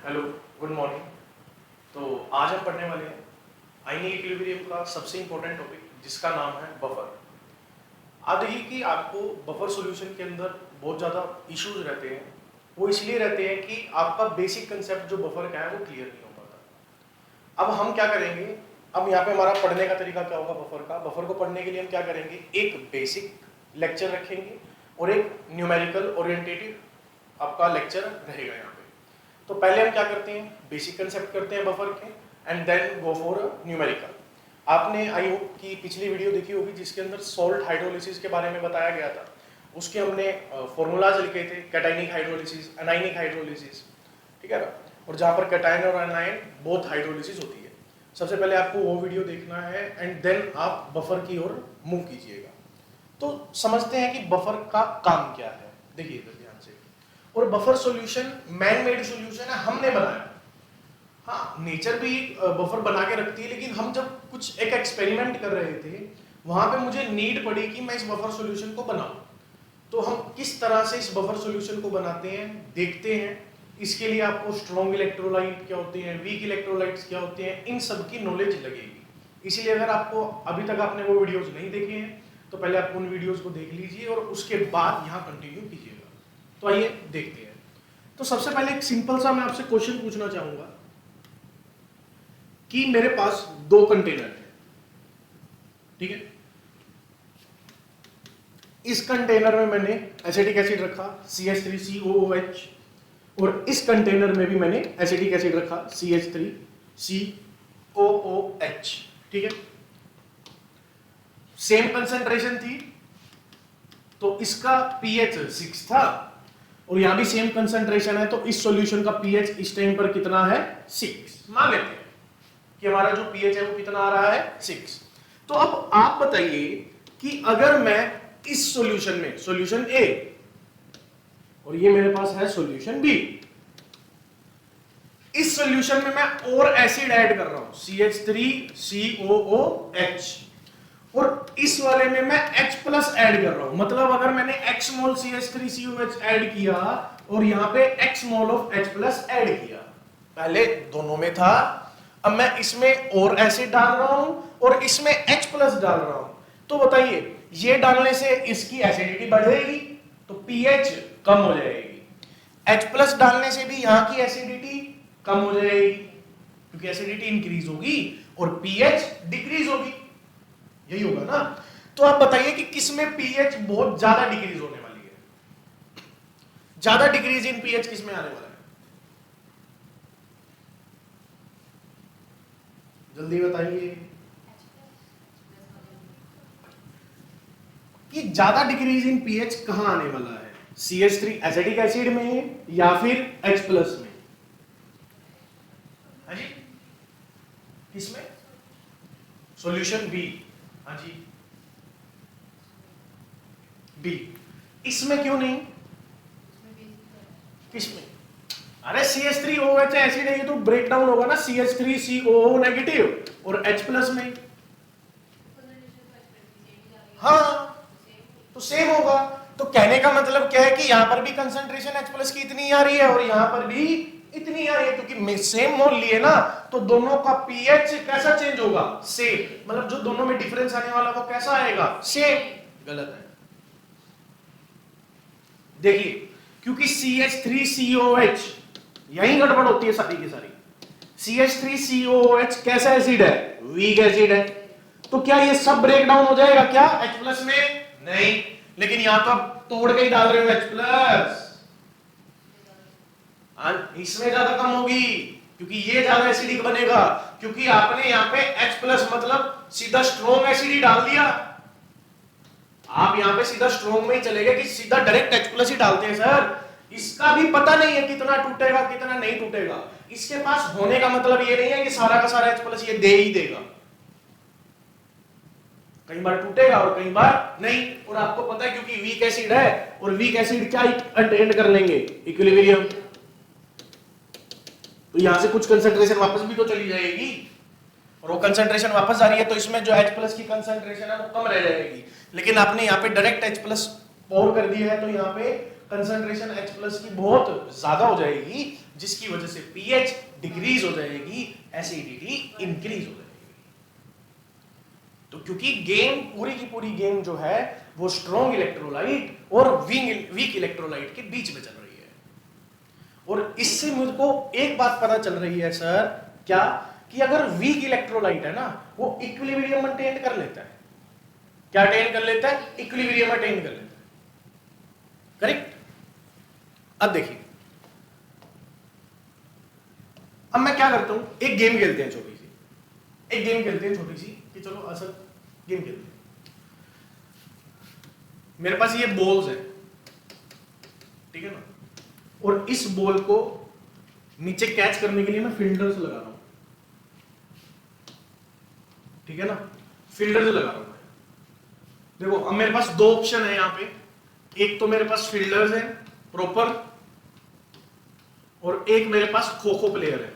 Hello, good morning. तो आज हम पढ़ने वाले हैं आयनीय इक्विलिब्रियम का सबसे इंपॉर्टेंट टॉपिक जिसका नाम है बफर। आप देखिए कि आपको बफर सॉल्यूशन के अंदर बहुत ज़्यादा इश्यूज रहते हैं। वो इसलिए रहते हैं कि आपका बेसिक कंसेप्ट जो बफर का है वो क्लियर नहीं हो पाता। अब हम क्या करेंगे, अब यहाँ पे हमारा पढ़ने का तरीका क्या होगा बफर का। बफर को पढ़ने के लिए हम क्या करेंगे, एक बेसिक लेक्चर रखेंगे और एक न्यूमेरिकल ओरिएंटेटिव आपका लेक्चर रहेगा यहाँ पे। तो पहले हम क्या करते हैं, बेसिक कंसेप्ट करते हैं बफर के and then go for numerical. आपने आई होप की पिछली वीडियो देखी होगी जिसके अंदर सॉल्ट हाइड्रोलिसिस के बारे में बताया गया था। उसके हमने फॉर्मूलाज लिखे थे, कैटाइनिक हाइड्रोलिसिस, एनाइनिक हाइड्रोलिसिस, ठीक है ना। और जहाँ पर कैटाइन और एनाइन बोथ हाइड्रोलिसिस होती है। सबसे पहले आपको वो वीडियो देखना है एंड देन आप बफर की ओर मूव कीजिएगा। तो समझते हैं कि बफर का काम क्या है। देखिए ध्यान से, और buffer solution man made solution है, हमने बनाया। हाँ, नेचर भी बफर बना के रखती है, लेकिन हम जब कुछ एक एक्सपेरिमेंट कर रहे थे वहां पे मुझे नीड पड़ी कि मैं इस बफर सॉल्यूशन को बनाऊं। तो हम किस तरह से इस बफर सॉल्यूशन को बनाते हैं देखते हैं। इसके लिए आपको स्ट्रॉन्ग इलेक्ट्रोलाइट क्या होते हैं, वीक इलेक्ट्रोलाइट्स क्या होते हैं, इन सब की नॉलेज लगेगी। इसीलिए अगर आपको अभी तक आपने वो वीडियोस नहीं देखे हैं तो पहले आप उन वीडियोस को देख लीजिए और उसके बाद यहाँ कंटिन्यू कीजिएगा। तो आइए देखते हैं। तो सबसे पहले एक सिंपल सा मैं आपसे क्वेश्चन पूछना चाहूंगा कि मेरे पास दो कंटेनर है, ठीक है। इस कंटेनर में मैंने एसिटिक एसिड रखा CH3COOH, और इस कंटेनर में भी मैंने एसिटिक एसिड रखा CH3COOH, ठीक है। सेम कंसंट्रेशन थी तो इसका pH 6 था, और यहां भी सेम कंसंट्रेशन है तो इस सॉल्यूशन का pH इस टाइम पर कितना है, 6। मान लेते हैं कि हमारा जो pH है वो कितना आ रहा है, 6। तो अब आप बताइए कि अगर मैं इस सॉल्यूशन में, सॉल्यूशन A और ये मेरे पास है सॉल्यूशन B, इस सॉल्यूशन में मैं और एसिड ऐड कर रहा हूं CH3COOH, और इस वाले में मैं H+ ऐड कर रहा हूं। मतलब अगर मैंने X मोल CH3COOH ऐड किया और यहां पे X mole of H+ add किया, पहले दोनों में था, अब मैं इसमें और एसिड डाल रहा हूं और इसमें H+ डाल रहा हूं। तो बताइए ये डालने से इसकी एसिडिटी बढ़ेगी तो pH कम हो जाएगी, H+ डालने से भी यहां की एसिडिटी कम हो जाएगी क्योंकि एसिडिटी इंक्रीज होगी और pH डिक्रीज होगी, यही होगा ना। तो आप बताइए कि किसमें pH बहुत ज्यादा डिक्रीज होने वाली है, ज्यादा डिक्रीज इन pH किसमें आने वाला है, जल्दी बताइए कि ज्यादा डिक्रीज इन pH कहां आने वाला है, CH3 एसिटिक एसिड में या फिर H+ में। हाँ जी, किसमें, सॉल्यूशन B। हाँ जी B, इसमें क्यों नहीं, किसमें, अरे CH3OH एसिड है, ये तो ब्रेक डाउन होगा ना CH3COO नेगेटिव और H+ में। हाँ तो सेम होगा। तो कहने का मतलब क्या है कि यहां पर भी कंसंट्रेशन H+ की इतनी आ रही है और यहां पर भी इतनी आ रही है, क्योंकि सेम मोल लिए ना तो दोनों का pH कैसा चेंज होगा, सेम। मतलब जो दोनों में डिफरेंस आने वाला वो कैसा आएगा, सेम। गलत है, देखिए क्योंकि CH3COOH यही गड़बड़ होती है सारी की सारी। CH3COOH कैसा एसिड है, वीक एसिड है, तो क्या ये सब ब्रेक डाउन हो जाएगा क्या H+ में, नहीं, लेकिन यहां तो आप तोड़ के ही डाल रहे हो H+, इसमें ज्यादा कम होगी क्योंकि ये ज्यादा एसिडिक बनेगा, क्योंकि आपने यहां पे H+ मतलब सीधा स्ट्रॉन्ग एसिड ही डाल दिया। आप यहां पे सीधा स्ट्रॉन्ग में ही चले गए कि सीधा डायरेक्ट H+ ही डालते हैं सर, इसका भी पता नहीं है कितना टूटेगा कितना नहीं टूटेगा। इसके पास होने का मतलब ये नहीं है कि सारा का सारा H+ ये दे ही देगा, कई बार टूटेगा और कई बार नहीं। और आपको पता है क्योंकि वीक एसिड है, और वीक एसिड क्या अटेंड कर लेंगे, इक्विलिब्रियम, तो यहां से कुछ कंसंट्रेशन वापस भी तो चली जाएगी, और वो कंसंट्रेशन वापस आ रही है तो इसमें जो H+ की कंसंट्रेशन है वो कम रह जाएगी। लेकिन आपने यहाँ पे डायरेक्ट H+ पोर कर दिया है तो यहाँ पे कंसंट्रेशन H प्लस की बहुत ज्यादा हो जाएगी, जिसकी वजह से pH डिक्रीज हो जाएगी, एसिडिटी इंक्रीज हो जाएगी। तो क्योंकि गेम पूरी की पूरी गेम जो है वो स्ट्रॉन्ग इलेक्ट्रोलाइट और वीक इलेक्ट्रोलाइट के बीच में चल रही है। और इससे मुझको एक बात पता चल रही है सर, क्या कि अगर वीक इलेक्ट्रोलाइट है ना, वो इक्विलिब्रियम मेंटेन कर लेता है। क्या अटेन कर लेता है? इक्विलिब्रियम अटेन कर लेता है। करेक्ट। अब देखिए, अब मैं क्या करता हूं, एक गेम खेलते हैं छोटी सी, एक गेम खेलते हैं छोटी सी, कि चलो असल गेम खेलते हैं। मेरे पास ये बॉल्स है, ठीक है ना, और इस बॉल को नीचे कैच करने के लिए मैं फील्डर्स लगा रहा हूं, ठीक है ना, फील्डर्स लगा रहा हूं। देखो अब मेरे पास दो ऑप्शन है यहां पे, एक तो मेरे पास फील्डर्स है प्रॉपर, और एक मेरे पास खो खो प्लेयर है।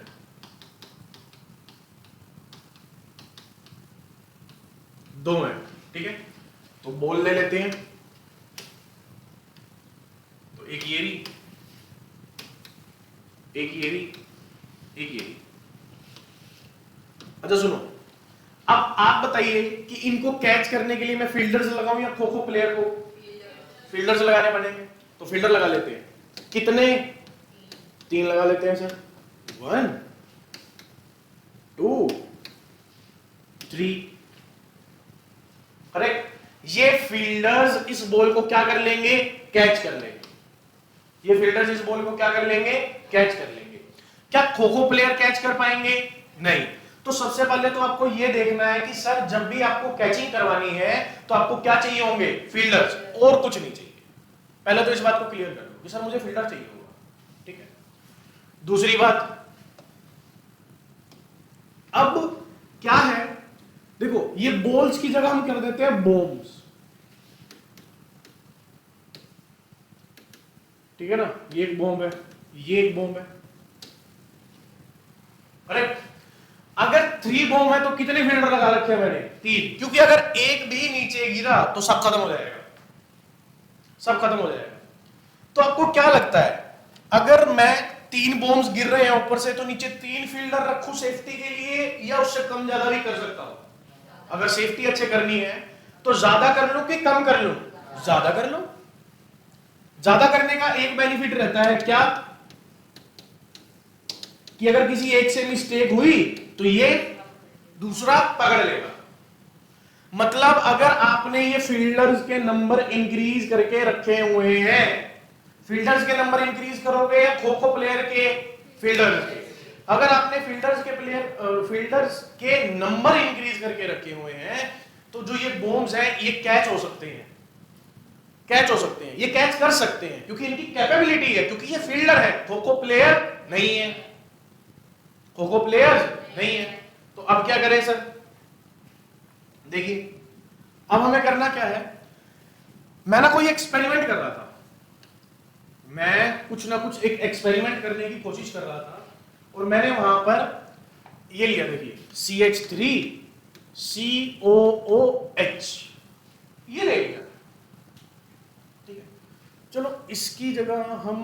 दो है, ठीक है। तो बॉल ले लेते हैं, तो एक ये रही, एक ये रही, एक ये रही। अच्छा सुनो, अब आप बताइए कि इनको कैच करने के लिए मैं फील्डर्स लगाऊं या खो खो प्लेयर को? फील्डर्स लगाने पड़ेंगे, तो फील्डर लगा लेते हैं। कितने? 3 लगा लेते हैं सर। 1 2 3। करेक्ट। ये फील्डर्स इस बॉल को क्या कर लेंगे? कैच कर लेंगे। ये फील्डर्स इस बॉल को क्या कर लेंगे? कैच कर लेंगे। क्या खो खो प्लेयर कैच कर पाएंगे? नहीं। तो सबसे पहले तो आपको यह देखना है कि सर जब भी आपको कैचिंग करवानी है तो आपको क्या चाहिए होंगे? फील्डर्स, और कुछ नहीं चाहिए। पहले तो इस बात को क्लियर कर लो कि सर मुझे फील्डर चाहिए होगा, ठीक है। दूसरी बात, अब क्या है, देखो ये बॉल्स की जगह हम कर देते हैं बॉम्ब्स, ठीक है ना। ये एक बॉम्ब है, ये एक बॉम्ब है। करेक्ट। अगर 3 बॉम्ब है तो कितने फील्डर लगा रखे हैं मैंने? 3, क्योंकि अगर एक भी नीचे गिरा तो सब खत्म हो जाएगा, सब खत्म हो जाएगा। तो आपको क्या लगता है, अगर मैं 3 बॉम्ब्स गिर रहे हैं ऊपर से, तो नीचे 3 फील्डर रखूं सेफ्टी के लिए, या उससे कम ज्यादा भी कर सकता हूं? अगर सेफ्टी अच्छे करनी है तो ज्यादा कर लो कि कम कर लो? ज्यादा कर लो। ज्यादा करने का एक बेनिफिट रहता है क्या, कि अगर किसी एक से मिस्टेक हुई तो ये दूसरा पकड़ लेगा। मतलब अगर आपने ये फील्डर्स के नंबर इंक्रीज करके रखे हुए हैं, फील्डर्स के नंबर इंक्रीज करोगे या खो खो प्लेयर के? फील्डर्स के। अगर आपने फील्डर्स के नंबर इंक्रीज करके रखे हुए हैं, तो जो ये बॉम्ब्स हैं ये कैच हो सकते हैं, कैच हो सकते हैं, ये कैच कर सकते हैं, क्योंकि इनकी कैपेबिलिटी है, क्योंकि ये फील्डर है, खो खो प्लेयर नहीं है, खो खो प्लेयर नहीं है। तो अब क्या करें सर? देखिए अब हमें करना क्या है, मैं ना कोई एक्सपेरिमेंट कर रहा था, मैं कुछ ना कुछ एक एक्सपेरिमेंट करने की कोशिश कर रहा था, और मैंने वहां पर ये लिया, देखिए CH3 COOH, ये ले लिया, ठीक है। चलो इसकी जगह हम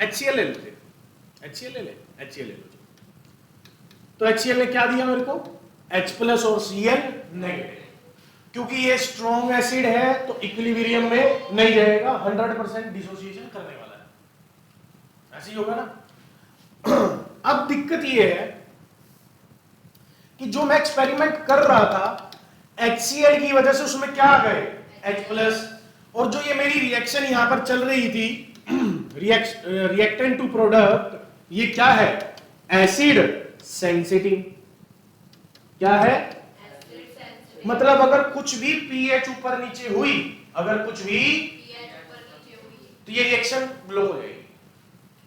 HCl ले लेते, HCl ले ले, HCl ले लो। तो HCl ने क्या दिया मेरे को? H प्लस और Cl नेगेटिव। क्योंकि ये स्ट्रॉन्ग एसिड है तो इक्विलिब्रियम में नहीं जाएगा, 100% डिसोसिएशन करने वाला है, ऐसे ही होगा ना। अब दिक्कत ये है कि जो मैं एक्सपेरिमेंट कर रहा था, HCl की वजह से उसमें क्या आ गए? H plus. और जो ये मेरी रिएक्शन यहां पर चल रही थी, रिएक्टेंट टू प्रोडक्ट, ये क्या है? Acid sensitive. क्या है? मतलब अगर कुछ भी pH ऊपर नीचे हुई, अगर कुछ भी तो ये रिएक्शन ब्लो हो जाएगी।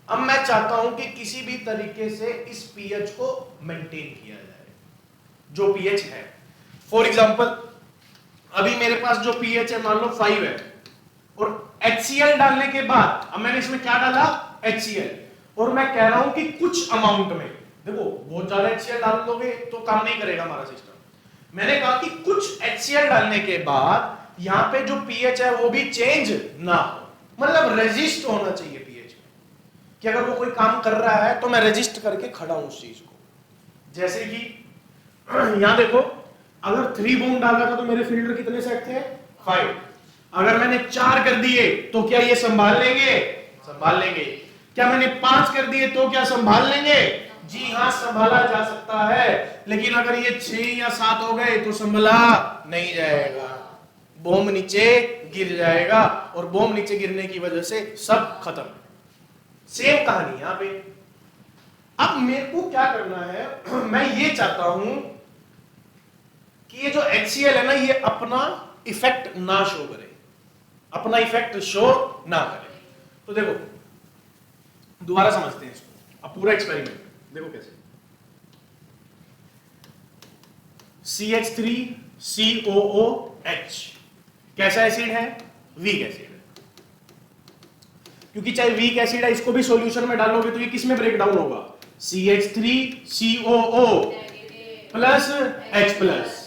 अब मैं चाहता हूं कि किसी भी तरीके से इस pH को मेंटेन किया जाए, जो pH है। फॉर एग्जांपल अभी मेरे पास जो pH है मान लो 5 है, और HCl डालने के बाद, अब मैंने इसमें क्या डाला? HCl, और मैं कह रहा हूं कि कुछ अमाउंट में, देखो बहुत ज्यादा HCl डाल दोगे तो काम नहीं करेगा हमारा सिस्टम। मैंने कहा कि कुछ HCl डालने के बाद यहां पे जो pH है वो भी चेंज ना हो, मतलब रेजिस्ट होना चाहिए पीएच में, कि अगर वो कोई काम कर रहा है तो मैं रेजिस्ट करके खड़ा हूं उस चीज को। जैसे कि यहां देखो, अगर 3 बॉम्ब डाला था तो मेरे फिल्टर कितने सेट थे? 5। अगर मैंने 4 कर दिए तो क्या ये संभाल लेंगे? संभाल लेंगे। क्या मैंने 5 कर दिए तो क्या संभाल लेंगे? जी हाँ, संभाला जा सकता है। लेकिन अगर ये 6 या 7 हो गए तो संभाला नहीं जाएगा, बॉम्ब नीचे गिर जाएगा, और बॉम्ब नीचे गिरने की वजह से सब खत्म। सेम कहानी यहां पे। अब मेरे को क्या करना है, मैं ये चाहता हूं कि ये जो HCl है ना, ये अपना इफेक्ट ना शो करे, अपना इफेक्ट शो ना करे। तो देखो दोबारा समझते हैं इसको। अब पूरा एक्सपेरिमेंट देखो कैसे। CH3COOH कैसा एसिड है? वीक एसिड है। क्योंकि चाहे वीक एसिड है, इसको भी सॉल्यूशन में डालोगे तो ये किस में ब्रेक डाउन होगा? CH3COO plus H plus.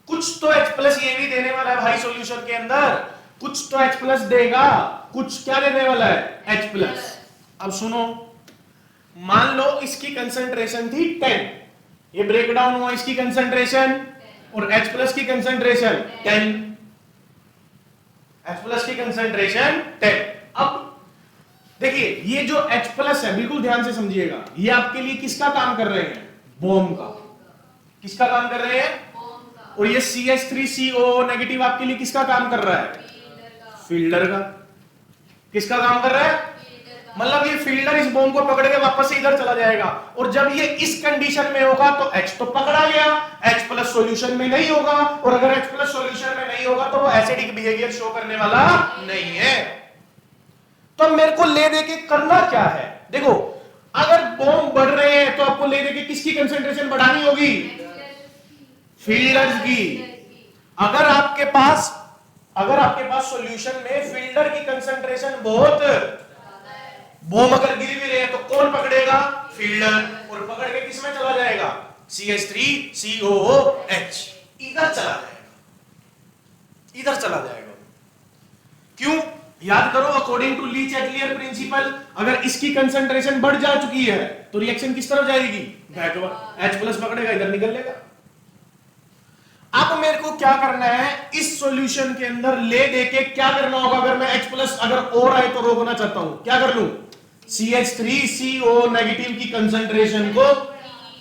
कुछ तो H प्लस ये भी देने वाला है भाई सॉल्यूशन के अंदर, कुछ तो H प्लस देगा, कुछ क्या देने वाला है? H plus. अब सुनो, मान लो इसकी कंसंट्रेशन थी 10, ये ब्रेक डाउन हुआ, इसकी कंसंट्रेशन और H प्लस की कंसंट्रेशन 10, H प्लस की कंसंट्रेशन 10। अब देखिए ये जो H प्लस है, बिल्कुल ध्यान से समझिएगा, ये आपके लिए किसका काम कर रहे हैं? बॉम्ब का। किसका काम कर रहे हैं? और ये CH3COO नेगेटिव आपके लिए किसका काम कर रहा है? फील्डर का। किसका काम कर रहा है? मतलब ये फील्डर इस बॉम्ब को पकड़ के वापस से इधर चला जाएगा, और जब ये इस कंडीशन में होगा तो H तो पकड़ा गया, H प्लस सॉल्यूशन में नहीं होगा, और अगर H प्लस सॉल्यूशन में नहीं होगा तो वो एसिडिक बिहेवियर शो करने वाला नहीं है। तो मेरे को ले दे के करना क्या है? देखो अगर बॉम्ब बढ़ रहे हैं तो आपको ले दे के किसकी कंसंट्रेशन बढ़ानी होगी? फील्डर्स की। अगर आपके पास सॉल्यूशन में फील्डर की कंसंट्रेशन बहुत, बॉम्ब अगर गिर भी रहे हैं तो कौन पकड़ेगा? फील्डर। और पकड़ के किस में चला जाएगा? CH3COOH। इधर चला जाएगा, इधर चला जाएगा। क्यों? याद करो, according to Le Chatelier principle, अगर इसकी कंसंट्रेशन बढ़ जा चुकी है तो रिएक्शन किस तरफ जाएगी? बैकवर्ड। H प्लस पकड़ेगा, इधर निकल लेगा। अब मेरे को क्या करना है, इस सॉल्यूशन के अंदर ले दे के क्या करना होगा? अगर मैं H प्लस अगर और आए तो रोकना चाहता हूं, क्या कर लूं? CH3CO नेगेटिव की कंसंट्रेशन को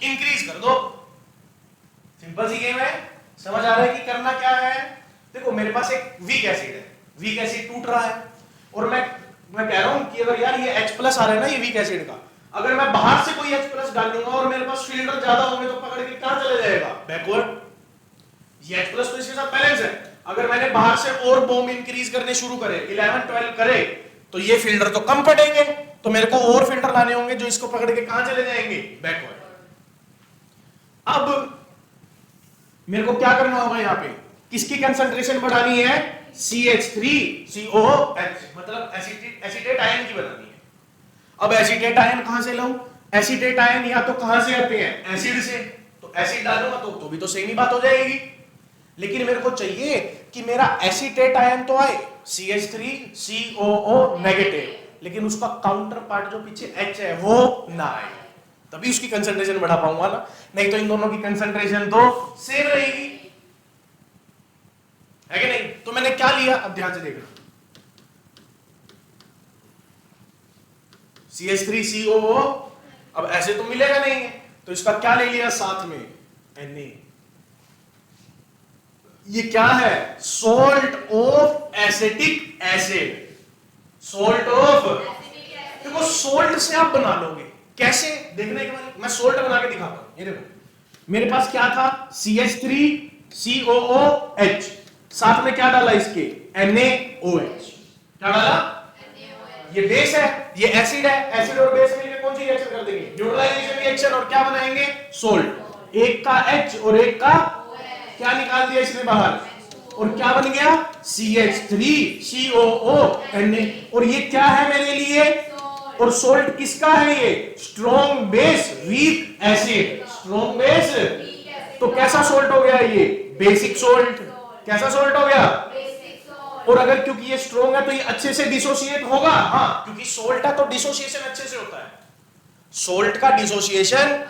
इंक्रीज कर दो। सिंपल सी गेम है। समझ आ रहा है कि करना क्या है? देखो मेरे पास एक वीक एसिड है, वीक एसिड टूट रहा है, और मैं कह रहा हूं कि अगर यार ये H प्लस आ रहा है ना, ये वीक एसिड का, अगर मैं बाहर से कोई H प्लस डाल दूंगा और मेरे पास फील्डर ज्यादा होंगे तो पकड़ के कहां चले जाएगा? बैकवर्ड। ये H प्लस तो इसके साथ बैलेंस है। अगर मैंने बाहर से और बॉम्ब इंक्रीज करने शुरू करे, 11 12 करे, तो ये फील्डर तो कम पड़ेंगे, तो मेरे को और फील्डर लाने होंगे जो इसको पकड़ के कहां चले जाएंगे? बैकवर्ड। अब मेरे को क्या करना होगा? यहां पे किसकी कंसंट्रेशन बढ़ानी है? CH3COOH, मतलब एसीटेट आयन की बनानी है। अब एसीटेट आयन कहां से लाऊं? एसीटेट आयन या तो कहां से आते हैं? एसिड से। तो एसिड डालूंगा तो भी तो सेम ही बात हो जाएगी। लेकिन मेरे को चाहिए कि मेरा एसीटेट आयन तो आए CH3COO नेगेटिव, लेकिन उसका काउंटर पार्ट जो पीछे H है वो ना आए, तभी उसकी कंसंट्रेशन बढ़ा पाऊंगा ना। नहीं तो इन दोनों की कंसंट्रेशन तो सेम रहेगी, है कि नहीं? तो मैंने क्या लिया, अब ध्यान से देखना। CH3COO, अब ऐसे तो मिलेगा नहीं है, तो इसका क्या ले लिया साथ में? Na। ये क्या है? Salt of acetic acid. Salt of, देखो सॉल्ट से आप बना लोगे कैसे, देखने के बाद मैं सॉल्ट बना के दिखाता हूं। ये देखो मेरे पास क्या था? CH3COOH, साथ में क्या डाला इसके? NaOH। क्या डाला? ये बेस है, ये एसिड है, एसिड और बेस मिलकर कौन सी रिएक्शन कर देंगे? न्यूट्रलाइजेशन रिएक्शन, और क्या बनाएंगे? सॉल्ट। एक का H और एक का क्या निकाल दिया इसने बाहर, और क्या बन गया? CH3COO Na। और ये क्या है मेरे लिए? और सॉल्ट किसका है? ये strong base weak acid. Strong base, तो कैसा सॉल्ट हो गया ये? Basic salt. कैसा सॉल्ट हो गया? और अगर क्योंकि ये स्ट्रॉन्ग है तो ये अच्छे से डिसोसिएट होगा। हाँ, क्योंकि सोल्ट है तो डिसोसिएशन अच्छे से होता है, सोल्ट का डिसोसिएशन,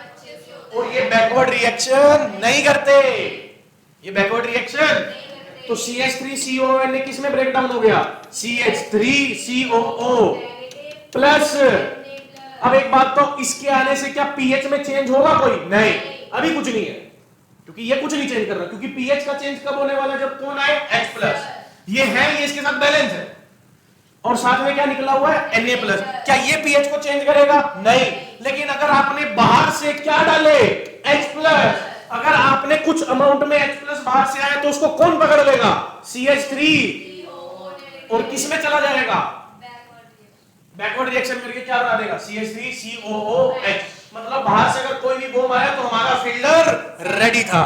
और ये बैकवर्ड रिएक्शन नहीं करते, ये बैकवर्ड रिएक्शन। तो CH3COO किस में ब्रेक डाउन हो गया? CH3COO plus. अब एक बात, तो इसके आने से क्या पीएच में चेंज होगा कोई? नहीं, अभी कुछ नहीं है, क्योंकि ये कुछ नहीं चेंज कर रहा, क्योंकि पीएच का चेंज कब होने वाला? जब कौन आए? H+। ये है, ये इसके साथ बैलेंस है, और साथ में क्या निकला हुआ है? Na+। क्या ये पीएच को चेंज करेगा? नहीं। लेकिन अगर आपने बाहर से क्या डाले? H+। अगर आपने कुछ अमाउंट में H+ बाहर से आया तो उसको कौन पकड़ लेगा? CH3, और किस में चला जाएगा? बैकवर्ड रिएक्शन करके क्या बना देगा? CH3COOH। मतलब बाहर से अगर कोई भी बॉम्ब आया तो हमारा फिल्टर रेडी था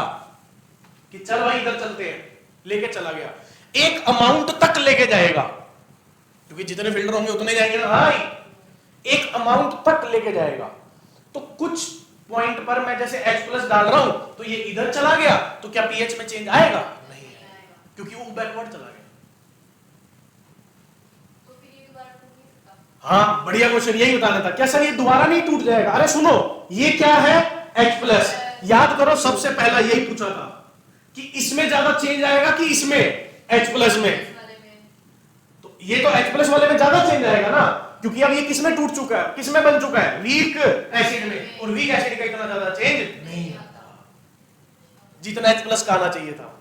कि चल भाई इधर चलते हैं, लेके चला गया। एक अमाउंट तक लेके जाएगा, क्योंकि जितने फिल्टर होंगे उतने जाएंगे ना भाई, एक अमाउंट तक लेके जाएगा। तो कुछ पॉइंट पर मैं जैसे H+ डाल रहा हूं तो ये इधर चला गया, तो क्या पीएच में चेंज आएगा? नहीं आएगा, क्योंकि वो बैकवर्ड चला गया। हाँ, बढ़िया क्वेश्चन, यही बताना था। क्या सर ये दोबारा नहीं टूट जाएगा? अरे सुनो, ये क्या है? H+। याद करो, सबसे पहला यही पूछा था कि इसमें ज्यादा चेंज आएगा कि इसमें? H+ में। तो ये तो H+ वाले में ज्यादा चेंज आएगा ना, क्योंकि अब ये किसमें टूट चुका है? किसमें बन चुका है? वीक एसिड में। और वीक एसिड का इतना ज्यादा चेंज नहीं आता, जितना H+ का आना चाहिए था,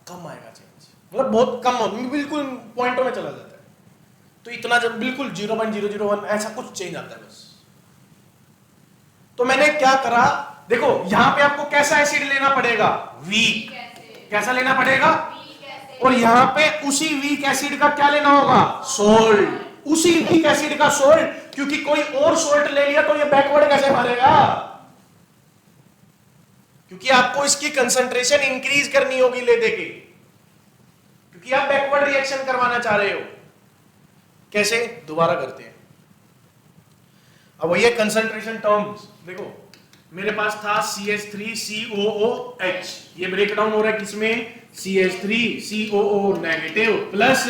कम आएगा चेंज, मतलब बहुत कम, बिल्कुल पॉइंटों में चला जाता है। तो इतना जब बिल्कुल 0.001 ऐसा कुछ चेंज आता है बस। तो मैंने क्या करा, देखो यहां पे आपको कैसा एसिड लेना पड़ेगा? वीक। कैसा लेना पड़ेगा? और यहां पे उसी वीक एसिड का क्या लेना होगा? सोल्ट। उसी वीक एसिड का सोल्ट, क्योंकि कोई और सोल्ट ले लिया तो ये बैकवर्ड कैसे मारेगा? क्योंकि आपको इसकी कंसंट्रेशन इंक्रीज करनी होगी ले देके, क्योंकि आप बैकवर्ड रिएक्शन करवाना चाह रहे हो। कैसे? दोबारा करते हैं। अब ये कंसंट्रेशन टर्म्स देखो, मेरे पास था CH3COOH, ये ब्रेक डाउन हो रहा है किसमें? CH3COO नेगेटिव प्लस,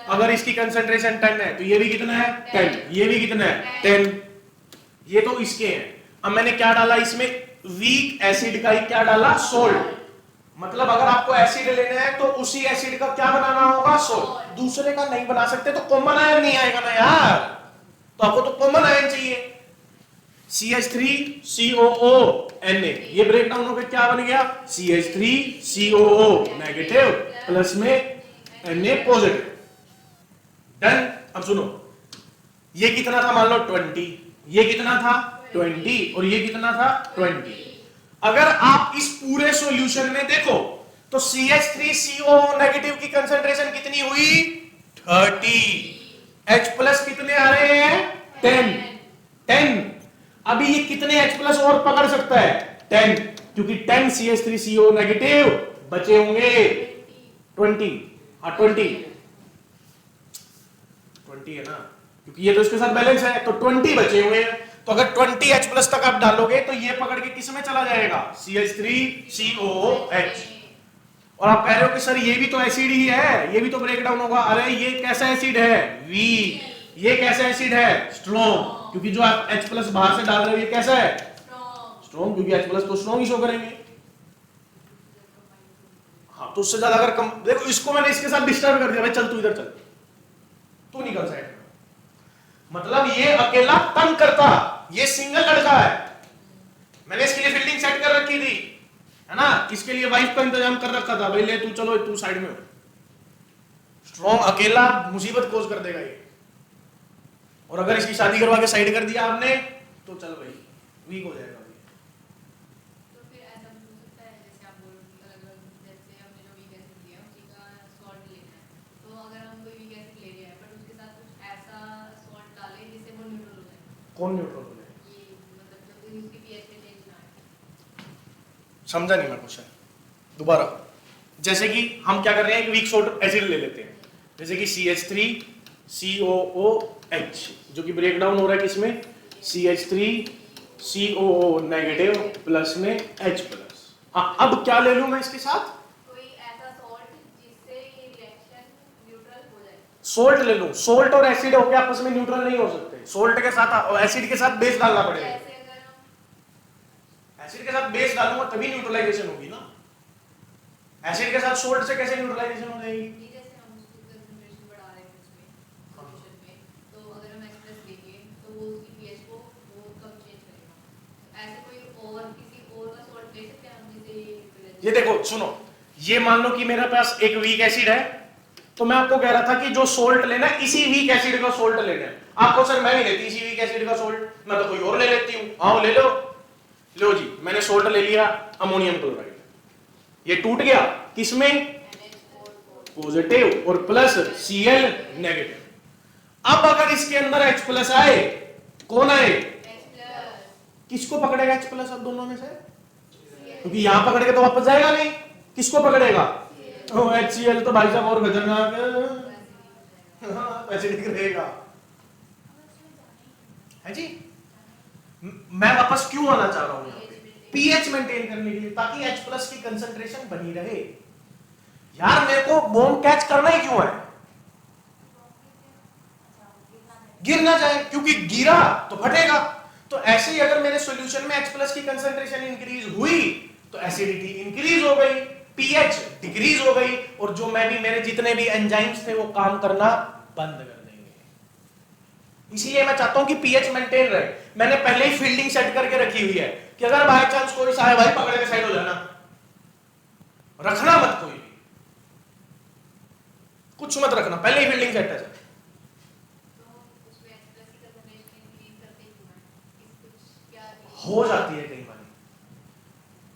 अगर इसकी कंसंट्रेशन 10 है तो ये भी कितना है? 10। ये भी कितना है? 10। ये तो इसके हैं। अब मैंने क्या डाला इसमें? वीक एसिड का ही क्या डाला? सोल्ट। मतलब अगर आपको एसिड लेना है तो उसी एसिड का क्या बनाना होगा? सोल्ट। दूसरे का नहीं बना सकते तो कॉमन आयन नहीं आएगा ना यार, तो आपको तो कॉमन आयन चाहिए। CH3COO Na, ये ब्रेक डाउन होकर क्या बन गया? CH3COO नेगेटिव प्लस में Na पॉजिटिव। डन। अब सुनो, ये कितना था? मान लो 20, ये कितना था? 20, और ये कितना था? 20। अगर आप इस पूरे सॉल्यूशन में देखो तो CH3COO नेगेटिव की कंसंट्रेशन कितनी हुई? 30। H+ कितने आ रहे हैं? 10। अभी ये कितने H+ और पकड़ सकता है? 10, क्योंकि 10 CH3COO नेगेटिव बचे होंगे 20। हाँ 20 है ना, क्योंकि ये तो इसके साथ बैलेंस है, तो 20 बचे हुए हैं। तो अगर 20 H+ तक आप डालोगे तो ये पकड़ के किस में चला जाएगा? CH3COOH। और आप कह रहे हो कि सर ये भी तो एसिड ही है, ये भी तो ब्रेक डाउन होगा। अरे ये कैसा एसिड है? वीक। ये कैसा एसिड है? स्ट्रॉन्ग। क्योंकि जो आप H+ बाहर से डाल रहे हो ये कैसा है? स्ट्रॉन्ग, क्योंकि H+ तो स्ट्रॉन्ग ही शो करेंगे। हाँ, तो उससे ज्यादा अगर कम, देखो इसको मैंने इसके साथ डिस्टर्ब कर दिया, भाई चल तू इधर चल, तू निकल साइड। मतलब ये अकेला तंग करता, ये सिंगल लड़का है, मैंने इसके लिए फील्डिंग सेट कर रखी थी, है ना, इसके लिए वाइफ का इंतजाम कर रखा था, भाई ले तू, चलो तू साइड में हो। स्ट्रॉन्ग अकेला मुसीबत कोज कर देगा ये, और अगर इसकी शादी करवा के साइड कर दिया आपने तो चल भाई वीक हो जाएगा। तो फिर ऐसा भी हो सकता है जैसे आप बोल अलग-अलग, जैसे हमने जो वीक एसिड लिया उसी का सॉल्ट लेना है, तो अगर हम कोई वीक एसिड ले रहे हैं बट उसके साथ कुछ ऐसा सॉल्ट डालें जिससे वो न्यूट्रल हो जाए। कौन न्यूट्रल हो जाए? ये मतलब जब उसकी पीएच में चेंज ना आए। समझा नहीं मैं क्वेश्चन, दोबारा। जैसे कि हम क्या कर रहे हैं, एक वीक सॉल्ट एसिड ले लेते हैं, जैसे कि CH3COOH जो कि ब्रेक डाउन हो रहा है किसमें? CH3COO नेगेटिव प्लस में H+। हाँ, अब क्या ले लूं मैं इसके साथ? कोई ऐसा सॉल्ट जिससे ये रिएक्शन सोल्ट ले लो, सोल्ट और एसिड होके आपस में न्यूट्रल नहीं हो सकते, सोल्ट के साथ एसिड के साथ बेस डालना पड़ेगा, ऐसे अगर हम एसिड के साथ बेस डालूंगा तभी न्यूट्रलाइजेशन होगी ना, एसिड के साथ सोल्ट से कैसे न्यूट्रलाइजेशन हो जाएगी? नहीं, जैसे हम उसको कंसंट्रेशन बढ़ा रहे हैं उसमें सॉल्यूशन में, तो अगर हम एक्सप्रेस लेंगे तो वो उसकी पीएच को वो कब चेंज करेगा? तो ऐसे कोई और किसी और का सॉल्ट ले सकते हैं हम, जैसे ये देखो सुनो, ये मान लो कि मेरे पास एक वीक एसिड है, तो मैं आपको कह रहा था कि जो सोल्ट लेना है इसी वीक एसिड का सोल्ट लेना है। आपको सर मैं भी लेती इसी वीक एसिड का सोल्ट, मैं तो कोई और ले लेती हूँ। हाँ ले लो, लो जी मैंने सोल्ट ले लिया अमोनियम क्लोराइड, ये टूट गया किसमें? पॉजिटिव और प्लस Cl नेगेटिव। अब अगर इसके अंदर H प्लस आए, कौन आए? किसको पकड़ेगा H प्लस अब दोनों में से? क्योंकि यहां पकड़ के तो वापस जाएगा नहीं, किसको पकड़ेगा? HCl तो भाई साहब और खतरनाक एसिडिक रहेगा, है जी। मैं वापस क्यों आना चाह रहा हूं यहाँ पे? पीएच मेंटेन करने के लिए, ताकि H प्लस की कंसंट्रेशन बनी रहे। यार मेरे को बॉम्ब कैच करना ही क्यों है? गिर ना जाए, क्योंकि गिरा तो फटेगा। तो ऐसे ही अगर मेरे सॉल्यूशन में H प्लस की कंसंट्रेशन इंक्रीज हुई तो एसिडिटी इंक्रीज हो गई, पीएच डिक्रीज हो गई, और जो मैं भी मेरे जितने भी एंजाइम्स थे वो काम करना बंद कर देंगे। इसलिए मैं चाहता हूं कि पीएच मेंटेन रहे। मैंने पहले ही फील्डिंग सेट करके रखी हुई है कि अगर बाय चांस कोई सा है भाई पकड़ के साइड हो जाना, रखना मत कोई भी, कुछ मत रखना, पहले ही फील्डिंग सेट है सर। हो जाती है कई बार,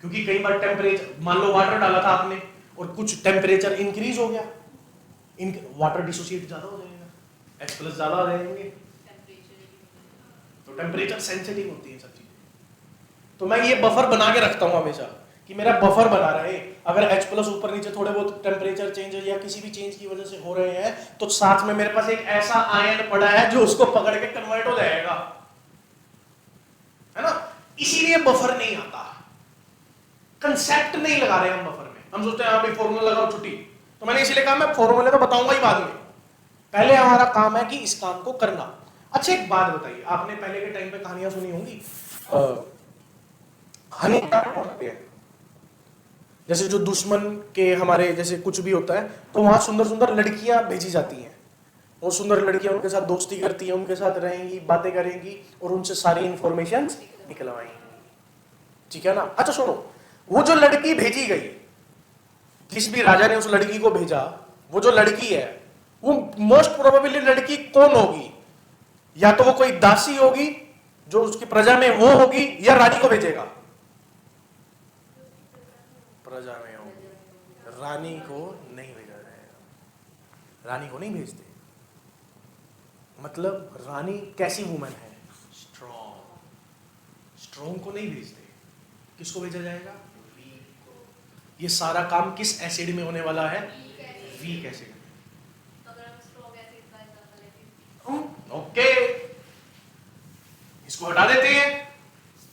क्योंकि कई बार टेम्परेचर, मान लो वाटर डाला था आपने और कुछ टेम्परेचर इंक्रीज हो गया, वाटर डिसोसिएट ज्यादा हो जाएगा, H प्लस ज्यादा हो जाएंगे, तो टेम्परेचर सेंसिटिव होती है सब चीजें। तो मैं ये बफर बना के रखता हूं हमेशा कि मेरा बफर बना रहे। अगर H प्लस ऊपर नीचे थोड़े बहुत टेम्परेचर चेंज या किसी भी चेंज की वजह से हो रहे हैं, तो साथ में मेरे पास एक ऐसा आयन पड़ा है जो उसको पकड़ के कन्वर्ट हो जाएगा, है ना। इसीलिए बफर नहीं आता, कंसेप्ट नहीं लगा रहे हम बफर में। हम सोचते हैं हाँ भाई फॉर्मूला लगाओ छुट्टी, तो मैंने इसीलिए कहा मैं फॉर्मूले तो बताऊंगा ही बाद में, पहले हमारा काम है कि इस काम को करना। अच्छा एक बात बताइए, आपने पहले के टाइम पे कहानियां सुनी होंगी, हनी ट्रैप होते हैं, जैसे जो दुश्मन के हमारे जैसे कुछ भी होता है तो वहां सुंदर सुंदर लड़कियां भेजी जाती हैं, वो सुंदर लड़कियां उनके साथ दोस्ती करती हैं, उनके साथ रहेंगी, बातें करेंगी और उनसे सारी इंफॉर्मेशन निकलवाएंगी, ठीक है ना। अच्छा सुनो, वो जो लड़की भेजी गई, किस भी राजा ने उस लड़की को भेजा, वो जो लड़की है वो मोस्ट प्रोबेबली लड़की कौन होगी? या तो वो कोई दासी होगी जो उसकी प्रजा में वो होगी, या रानी को भेजेगा? प्रजा में होगी, रानी को नहीं भेजा जाएगा, रानी को नहीं भेजते। मतलब रानी कैसी वुमेन है? स्ट्रॉन्ग, स्ट्रॉन्ग को नहीं भेजते, किसको भेजा जाएगा? वीक को। ये सारा काम किस एसिड में होने वाला है? वीक एसिड में। ओके, इसको हटा देते हैं,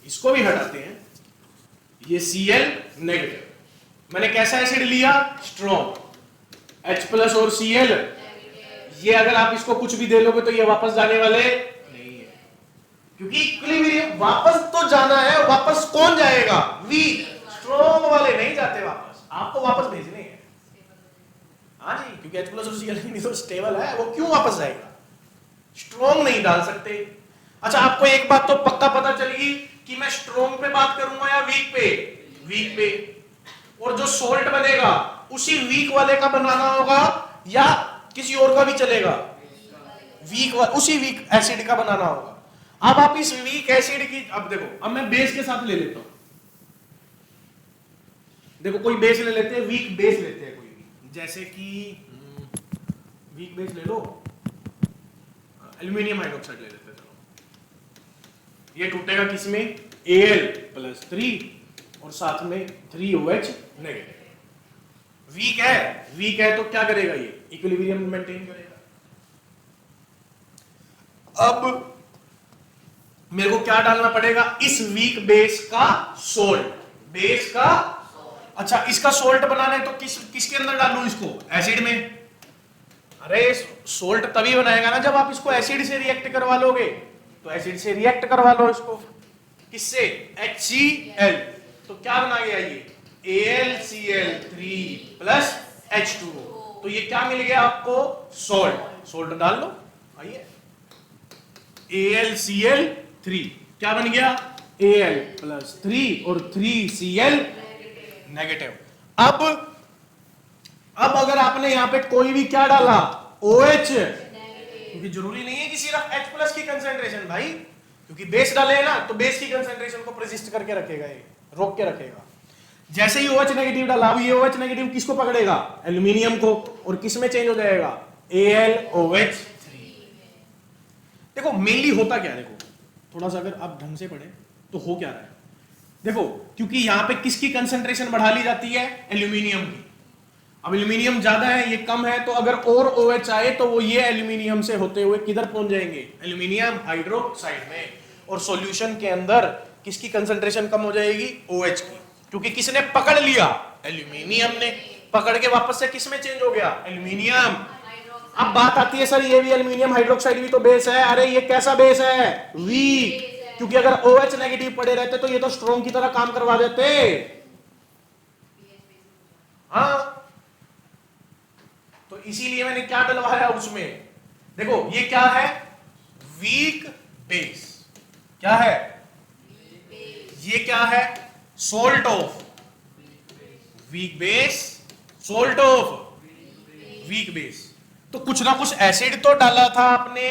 इसको भी हटाते हैं, ये Cl नेगेटिव। मैंने कैसा एसिड लिया? स्ट्रॉन्ग, H प्लस और Cl। ये अगर आप इसको कुछ भी दे लोगे तो ये वापस जाने वाले नहीं है, क्योंकि इक्विलिब्रियम वापस तो जाना है, वापस कौन जाएगा? वीक। स्ट्रॉन्ग वाले नहीं जाते वापस, आपको वापस भेजने हैं। हाँ जी, क्योंकि H प्लस और Cl नहीं तो स्टेबल है, वो क्यों वापस जाएगा? स्ट्रॉन्ग नहीं डाल सकते। अच्छा आपको एक बात तो पक्का पता चलेगी कि मैं स्ट्रॉन्ग पे बात करूंगा या वीक पे? वीक पे। और जो सोल्ट बनेगा उसी वीक वाले का बनाना होगा या किसी और का भी चलेगा? वीक उसी वीक एसिड का बनाना होगा। अब आप इस वीक एसिड की, अब देखो, अब मैं बेस के साथ ले लेता हूं, देखो कोई बेस ले लेते हैं, वीक बेस लेते हैं कोई भी, जैसे कि वीक बेस ले लो, एल्यूमिनियम हाइड्रोक्साइड ले लेते हैं। चलो ये टूटेगा किसमें? Al प्लस 3 और साथ में 3OH नेगेटिव। वीक है, वीक है तो क्या करेगा? ये इक्विलिब्रियम मेंटेन करेगा। अब मेरे को क्या डालना पड़ेगा? इस वीक बेस का सोल्ट, बेस का। अच्छा इसका सोल्ट बनाना है तो किसके अंदर डालूं इसको? एसिड में। अरे सोल्ट तभी बनाएगा ना जब आप इसको एसिड से रिएक्ट करवा लोगे। तो एसिड से रिएक्ट करवा लो इसको, किससे? HCl। तो क्या बना गया ये? AlCl3 plus H2O। तो ये क्या मिल गया आपको? सोल्ट। सोल्ट डाल लो, आइए। AlCl3 क्या बन गया? Al प्लस 3 और 3Cl नेगेटिव। अब अगर आपने यहां पे कोई भी क्या डाला? OH, क्योंकि जरूरी नहीं है कि सिर्फ H प्लस की कंसेंट्रेशन भाई, क्योंकि बेस डाले ना तो बेस की कंसेंट्रेशन को प्रेसिस्ट करके रखेगा, ये रोक के रखेगा। जैसे ही OH नेगेटिव डाला, अब ये OH नेगेटिव किसको पकड़ेगा? एल्यूमिनियम को, और किस में चेंज हो जाएगा? AlOH3। देखो मेनली होता क्या है, देखो थोड़ा सा अगर आप ढंग से पढ़े तो हो क्या रहा है, देखो क्योंकि यहां पे किसकी कंसेंट्रेशन बढ़ा ली जाती है? एल्यूमिनियम की। अब एल्यूमिनियम ज्यादा है, ये कम है, तो अगर और OH आए तो वो ये एल्यूमिनियम से होते हुए किधर पहुंच जाएंगे? एल्यूमिनियम हाइड्रोक्साइड में। और सॉल्यूशन के अंदर किसकी कंसेंट्रेशन कम हो जाएगी? OH की, क्योंकि किसने पकड़ लिया? एल्यूमिनियम ने पकड़ के वापस से किस में चेंज हो गया? एल्यूमिनियम। अब बात आती है सर ये भी एल्यूमिनियम हाइड्रोक्साइड भी तो बेस है। अरे ये कैसा बेस है? वीक। क्योंकि अगर OH नेगेटिव पड़े रहते तो ये तो स्ट्रॉन्ग की तरह काम करवा देते। हाँ, तो इसीलिए मैंने क्या डलवाया उसमें, देखो ये क्या है? Weak base. क्या है ये? क्या है? Salt of weak base, salt of weak base. तो कुछ ना कुछ एसिड तो डाला था आपने,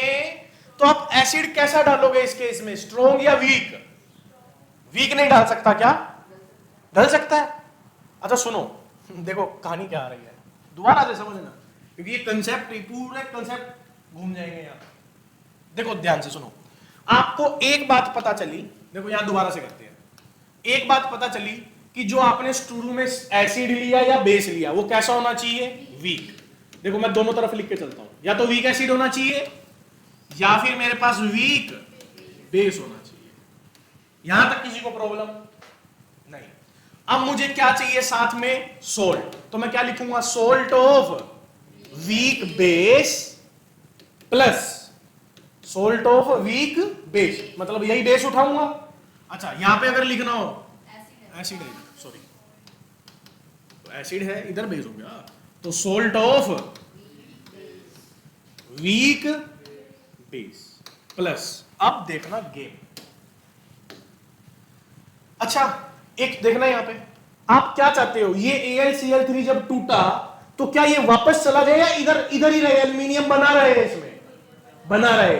तो आप एसिड कैसा डालोगे इस केस में? स्ट्रॉन्ग या वीक? वीक नहीं डाल सकता क्या? डल सकता है। अच्छा सुनो, देखो कहानी क्या आ रही है, दोबारा से समझना, क्योंकि ये कंसेप्ट, पूरे कंसेप्ट घूम जाएंगे यहाँ। देखो ध्यान से सुनो, आपको एक बात पता चली, देखो यहां दोबारा से करते हैं। एक बात पता चली कि जो आपने शुरू में एसिड लिया या बेस लिया वो कैसा होना चाहिए? वीक। देखो मैं दोनों तरफ लिख के चलता हूं, या तो वीक एसिड होना चाहिए या फिर मेरे पास वीक बेस होना चाहिए। यहां तक किसी को प्रॉब्लम नहीं। अब मुझे क्या चाहिए साथ में? सोल्ट। तो मैं क्या लिखूंगा? Salt of weak base plus salt of weak base, मतलब यही बेस उठाऊंगा। अच्छा यहां पे अगर लिखना हो एसिड है, सॉरी, तो एसिड है, इधर बेस हो गया, तो salt of weak base plus, अब देखना गेम। अच्छा एक देखना यहां पे, आप क्या चाहते हो? ये AlCl3 जब टूटा तो क्या ये वापस चला जाए या इधर इधर ही रहे? एल्यूमिनियम बना रहे, इसमें बना रहे,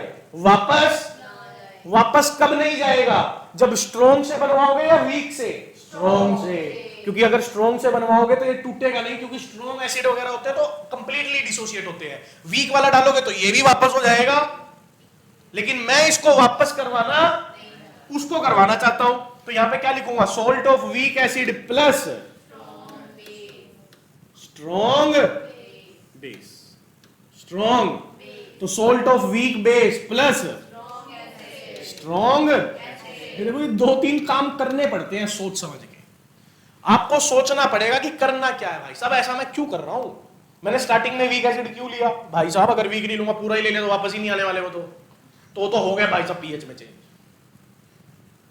वापस कब नहीं जाएगा? जब स्ट्रॉन्ग से बनवाओगे या वीक से? स्ट्रॉन्ग से। क्योंकि अगर स्ट्रॉन्ग से बनवाओगे तो ये टूटेगा नहीं, क्योंकि स्ट्रॉन्ग एसिड वगैरह होते हैं तो कंप्लीटली डिसोसिएट होते हैं। वीक वाला डालोगे तो ये भी वापस हो जाएगा, लेकिन मैं इसको वापस करवाना, उसको करवाना चाहता हूं, तो यहां पे क्या लिखूंगा? Salt of weak acid plus strong base. Strong, तो salt of weak base plus strong. देखो ये दो तीन काम करने पड़ते हैं सोच समझ के। आपको सोचना पड़ेगा कि करना क्या है। भाई साहब ऐसा मैं क्यों कर रहा हूं? मैंने स्टार्टिंग में वीक एसिड क्यों लिया? भाई साहब अगर वीक नहीं लूंगा पूरा ही ले लिया तो वापस ही नहीं आने वाले वो, तो हो गया भाई साहब पीएच में चेंज,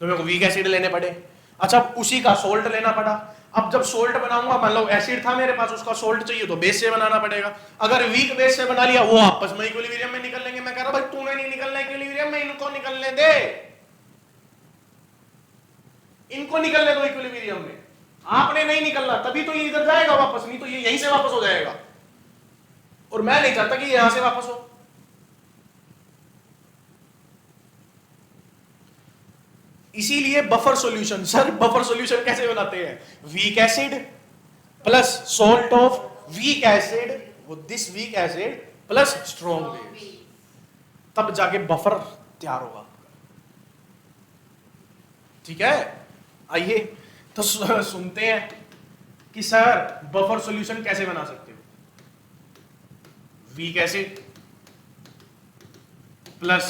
तो मेरे को वीक एसिड लेने पड़े। अच्छा उसी का सोल्ट लेना पड़ा। अब जब सोल्ट बनाऊंगा, मान लो एसिड था मेरे पास, उसका सोल्ट चाहिए तो बेस से बनाना पड़ेगा। अगर वीक बेस से बना लिया वो आपस में इक्विलिब्रियम में निकल लेंगे। मैं कह रहा हूं भाई तूने नहीं निकलना इक्विलिब्रियम में, इनको निकलने दे, इनको निकलने दो इक्विलिब्रियम में। आपने नहीं निकलना, तभी तो ये इधर जाएगा वापस, नहीं तो ये यहीं से वापस हो जाएगा, और मैं नहीं चाहता कि यहां से वापस हो। इसीलिए buffer solution, sir buffer solution कैसे बनाते हैं? Week acid plus salt of weak acid with this week acid plus strong base, तब जाके बफर तैयार होगा। ठीक है, आइए तो सुनते हैं कि सर बफर सॉल्यूशन कैसे बना सकते हो? Week acid plus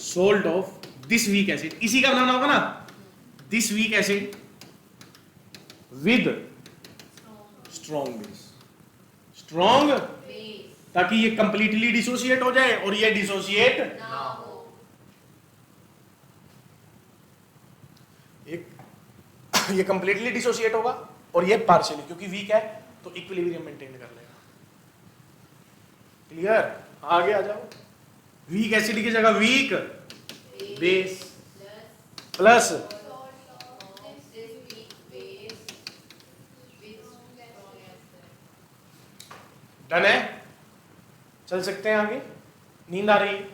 salt of this weak acid, इसी का बनाना होगा ना, this weak acid with strong base, strong ताकि ये कंप्लीटली डिसोसिएट हो जाए और ये डिसोसिएट ना हो। एक ये कंप्लीटली डिसोसिएट होगा और ये पार्शियली, क्योंकि वीक है तो इक्विलिब्रियम मेंटेन कर लेगा। क्लियर? आगे आ जाओ। वीक एसिड की जगह वीक बेस प्लस डन है, चल सकते हैं आगे। नींद आ रही है?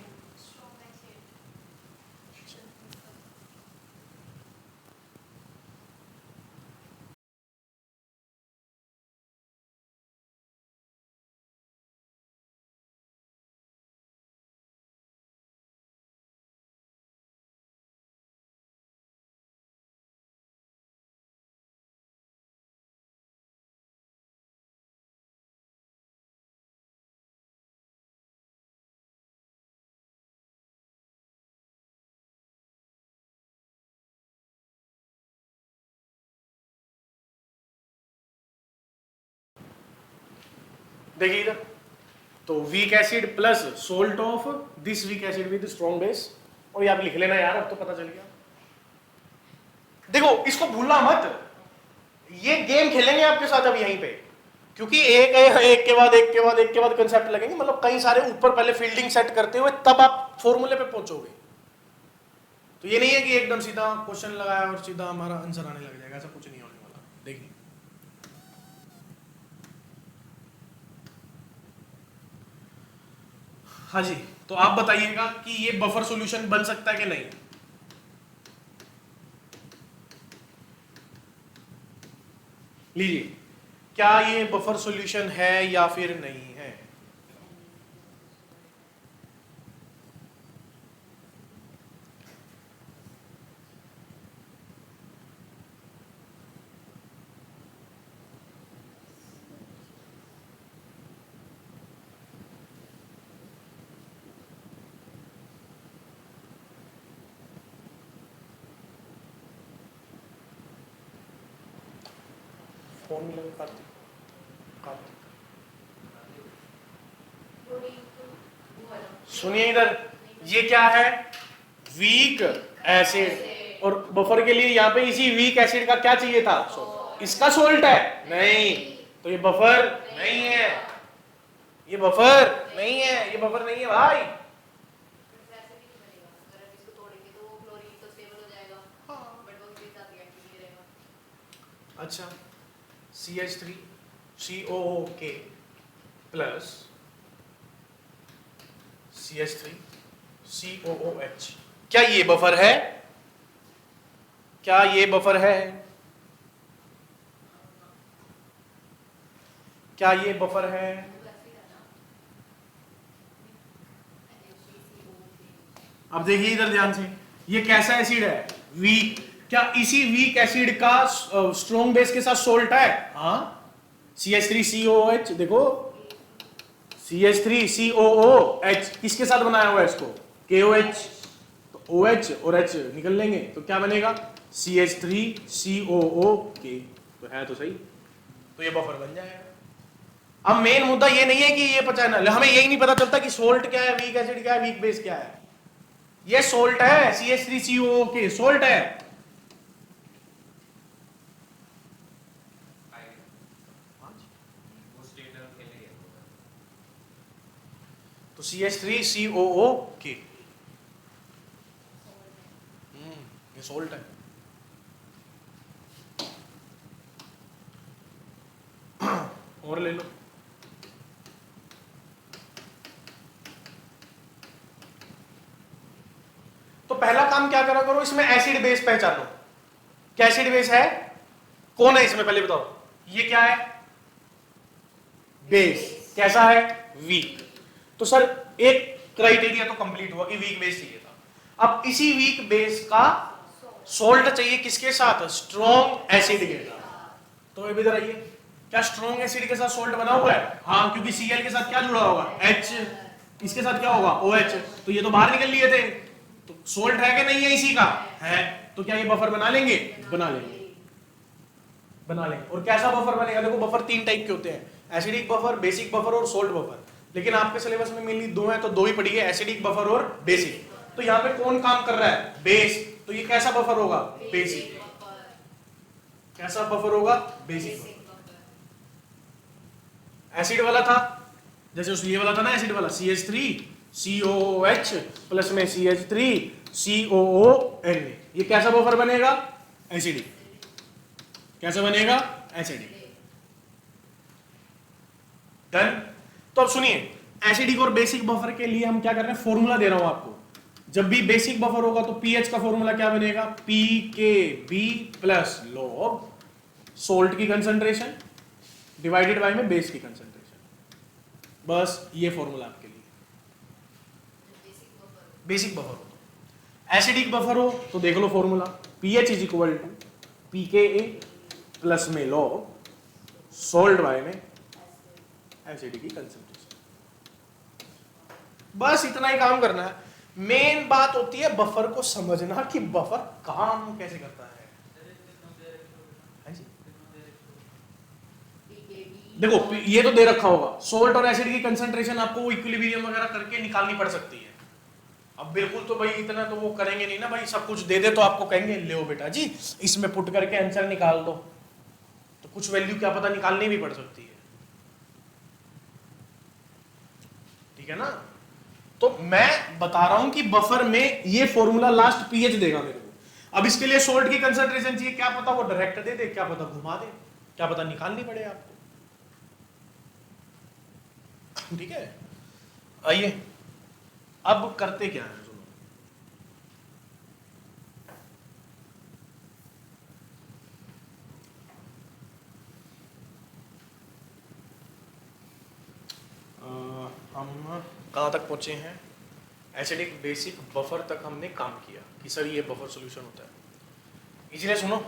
देखिए इधर, तो week acid plus salt of this weak acid with strong base, और ये आप लिख लेना यार, अब तो पता चल गया। देखो इसको भूलना मत, ये गेम खेलेंगे आपके साथ अब यहीं पे, क्योंकि एक के बाद एक के बाद एक के बाद कंसेप्ट लगेंगे, मतलब कई सारे ऊपर पहले फील्डिंग सेट करते हुए तब आप फॉर्मूले पे पहुंचोगे। तो ये नहीं है कि एकदम सीधा क्वेश्चन लगाया और सीधा हमारा आंसर आने लग जाएगा, ऐसा कुछ नहीं होने वाला। देखिए हाँ जी, तो आप बताइएगा कि ये बफर सॉल्यूशन बन सकता है कि नहीं। लीजिए, क्या ये बफर सॉल्यूशन है या फिर नहीं है? फॉर्मूला में कार्तिक सुनिए इधर, ये क्या है? वीक एसिड, और बफर के लिए यहाँ पे इसी वीक एसिड का क्या चाहिए था? इसका सोल्ट है नहीं, तो ये बफर नहीं है, ये बफर नहीं है, ये बफर नहीं है भाई। अच्छा, CH3COOK प्लस CH3COOH, क्या ये बफर है? क्या ये बफर है? क्या ये बफर है? अब देखिए इधर ध्यान से, ये कैसा एसिड है? वीक। क्या इसी वीक एसिड का स्ट्रॉन्ग बेस के साथ सोल्ट है? हाँ, CH3COOH, देखो CH3COOH किसके साथ बनाया हुआ है इसको? KOH, तो OH और H निकल लेंगे तो क्या बनेगा? CH3COOK, तो है तो सही, तो ये बफर बन जाएगा। अब मेन मुद्दा ये नहीं है कि ये पता ना, हमें यही नहीं पता चलता कि सोल्ट क्या है, वीक एसिड क्या है, वीक बेस क्या है। ये सोल्ट है, CH3COOK सोल्ट है। तो CH3COOK ये सोल्ट है। और ले लो, तो पहला काम क्या करा करो, इसमें एसिड बेस पहचानो। क्या एसिड बेस है? कौन है इसमें पहले बताओ। ये क्या है? बेस। कैसा है? वीक। तो सर एक क्राइटेरिया तो कंप्लीट हुआ कि वीक बेस चाहिए था। अब इसी वीक बेस का सोल्ट चाहिए किसके साथ? स्ट्रॉन्ग एसिड के साथ। तो इधर आइए, क्या स्ट्रॉन्ग एसिड के साथ सोल्ट बना हुआ है? हाँ, क्योंकि Cl के साथ क्या जुड़ा होगा? H, इसके साथ क्या होगा? OH, तो ये तो बाहर निकल लिए थे, तो सोल्ट है कि नहीं है? इसी का है, तो क्या ये बफर बना लेंगे? बना लेंगे, बना लेंगे। और कैसा बफर बनेगा? देखो बफर तीन टाइप के होते हैं, एसिडिक बफर, बेसिक बफर और सोल्ट बफर। लेकिन आपके सिलेबस में मेनली दो है, तो दो ही पढ़िए, एसिडिक बफर और बेसिक। तो यहाँ पे कौन काम कर रहा है? बेस। तो ये कैसा बफर होगा? बेसिक। कैसा बफर होगा? Basic buffer. एसिड वाला था, जैसे उस ये वाला था ना एसिड वाला, CH3 COOH प्लस में CH3 COONA, ये कैसा बफर बनेगा? एसिडिक। कैसा बनेगा? एसिडिक। डन। तो अब सुनिए, एसिडिक और बेसिक बफर के लिए हम क्या कर रहे हैं, फॉर्मूला दे रहा हूं आपको। जब भी बेसिक बफर होगा तो पीएच का फॉर्मूला क्या बनेगा? PKB प्लस लॉग सोल्ट की कंसंट्रेशन डिवाइडेड बाय में बेस की कंसंट्रेशन। बस ये फॉर्मूला आपके लिए। बेसिक बफर हो तो। एसिडिक बफर हो तो देख लो formula, pH is equal to PKA plus में लॉग सोल्ट बाय में एसिड की कंसंट्रेशन। बस इतना ही काम करना है। मेन बात होती है बफर को समझना कि बफर काम कैसे करता है। देखो ये तो दे रखा होगा, सोल्ट और एसिड की कंसंट्रेशन आपको इक्विलिब्रियम वगैरह करके निकालनी पड़ सकती है। अब बिल्कुल तो भाई इतना तो वो करेंगे नहीं ना भाई, सब कुछ दे दे तो आपको कहेंगे ले बेटा जी इसमें पुट करके आंसर निकाल दो, तो कुछ वैल्यू क्या पता निकालनी भी पड़ सकती है। ठीक है ना? तो मैं बता रहा हूं कि बफर में ये फॉर्मूला लास्ट पीएच देगा मेरे को। अब इसके लिए सोल्ट की कंसंट्रेशन चाहिए, क्या पता वो डायरेक्ट दे दे, क्या पता घुमा दे, क्या पता निकालनी पड़े आपको। ठीक है, आइए अब करते क्या है। सुनो, हम कहाँ तक पहुंचे हैं? एसिडिक बेसिक बफर तक हमने काम किया कि सर ये बफर सॉल्यूशन होता है। इसलिए सुनो,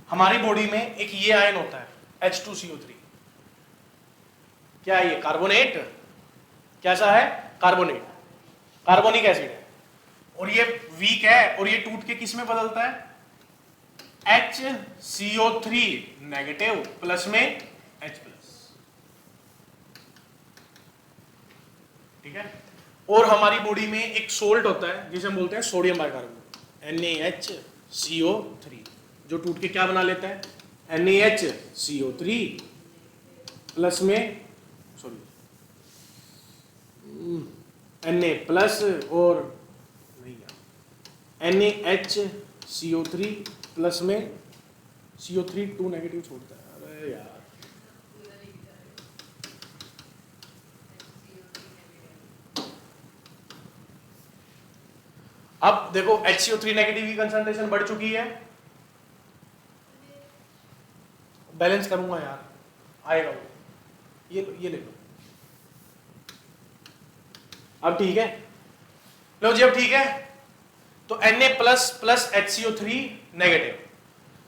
हमारी बॉडी में एक ये आयन होता है H2CO3। क्या है ये? कार्बोनेट। कैसा है? कार्बोनेट, कार्बोनिक एसिड है, और ये वीक है, और ये टूट के किस में बदलता है? HCO3 नेगेटिव प्लस में H प्लस। ठीक है, और हमारी बॉडी में एक सोल्ट होता है जिसे हम बोलते हैं सोडियम बाइकार्बोनेट NaHCO3, जो टूट के क्या बना लेता है? NaHCO3 प्लस में Na प्लस और नहीं NaHCO3 प्लस में CO3 2 नेगेटिव छोड़ता है। अरे यार अब देखो HCO3 नेगेटिव की कंसंट्रेशन बढ़ चुकी है, बैलेंस करूंगा यार, आएगा वो, ये ले लो। अब ठीक है, लो जी अब ठीक है, तो Na plus plus HCO3 negative.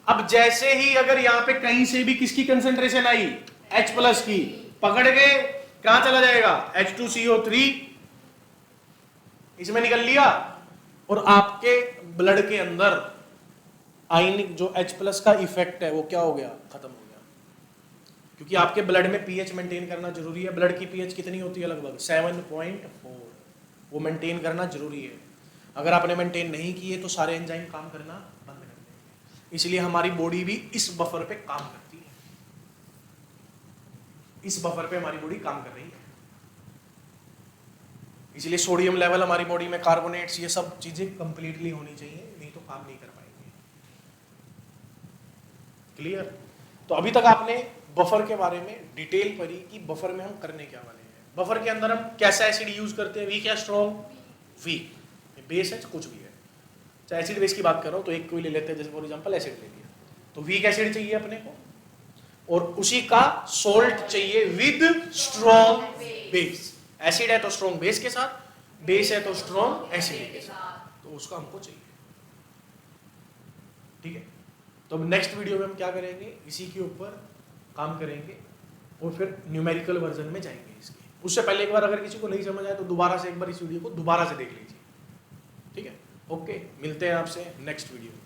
अब जैसे ही अगर यहां पे कहीं से भी किसकी कंसंट्रेशन आई? H प्लस की, पकड़ के कहां चला जाएगा? H2CO3 इसमें निकल लिया, और आपके ब्लड के अंदर आयनिक जो H प्लस का इफेक्ट है वो क्या हो गया? खत्म हो गया। क्योंकि आपके ब्लड में पीएच मेंटेन करना जरूरी है। ब्लड की पीएच कितनी होती है? लगभग 7.4। वो मेंटेन करना जरूरी है। अगर आपने मेंटेन नहीं किए तो सारे एंजाइम काम करना बंद कर देंगे। इसलिए हमारी बॉडी भी इस बफर पे काम करती है, इस बफर पे हमारी बॉडी काम कर रही है। इसलिए सोडियम लेवल हमारी बॉडी में, कार्बोनेट्स, ये सब चीजें कंप्लीटली होनी चाहिए, नहीं तो काम नहीं कर पाएंगे। क्लियर? तो अभी तक आपने बफर के बारे में डिटेल पढ़ी कि बफर में हम करने क्या वाले हैं। बफर के अंदर हम कैसा एसिड यूज करते हैं? वीक या स्ट्रॉन्ग? वीक। बेस है कुछ भी है, चाहे एसिड बेस की बात कर रहा हूं तो एक कोई ले लेते हैं, जैसे फॉर एग्जांपल एसिड ले लिया, तो वीक एसिड चाहिए अपने को, और उसी का सोल्ट चाहिए विद स्ट्रॉन्ग बेस। एसिड है तो स्ट्रॉन्ग बेस के साथ, बेस है तो स्ट्रॉन्ग एसिड के साथ, तो उसका हमको चाहिए। ठीक है, तो अब नेक्स्ट वीडियो में हम क्या करेंगे? इसी के ऊपर काम करेंगे और फिर न्यूमेरिकल वर्जन में जाएंगे इसके। उससे पहले एक बार अगर किसी को नहीं समझ आए तो दोबारा से एक बार इस वीडियो को दोबारा से देख लीजिए। ठीक है, ओके, मिलते हैं आपसे नेक्स्ट वीडियो में।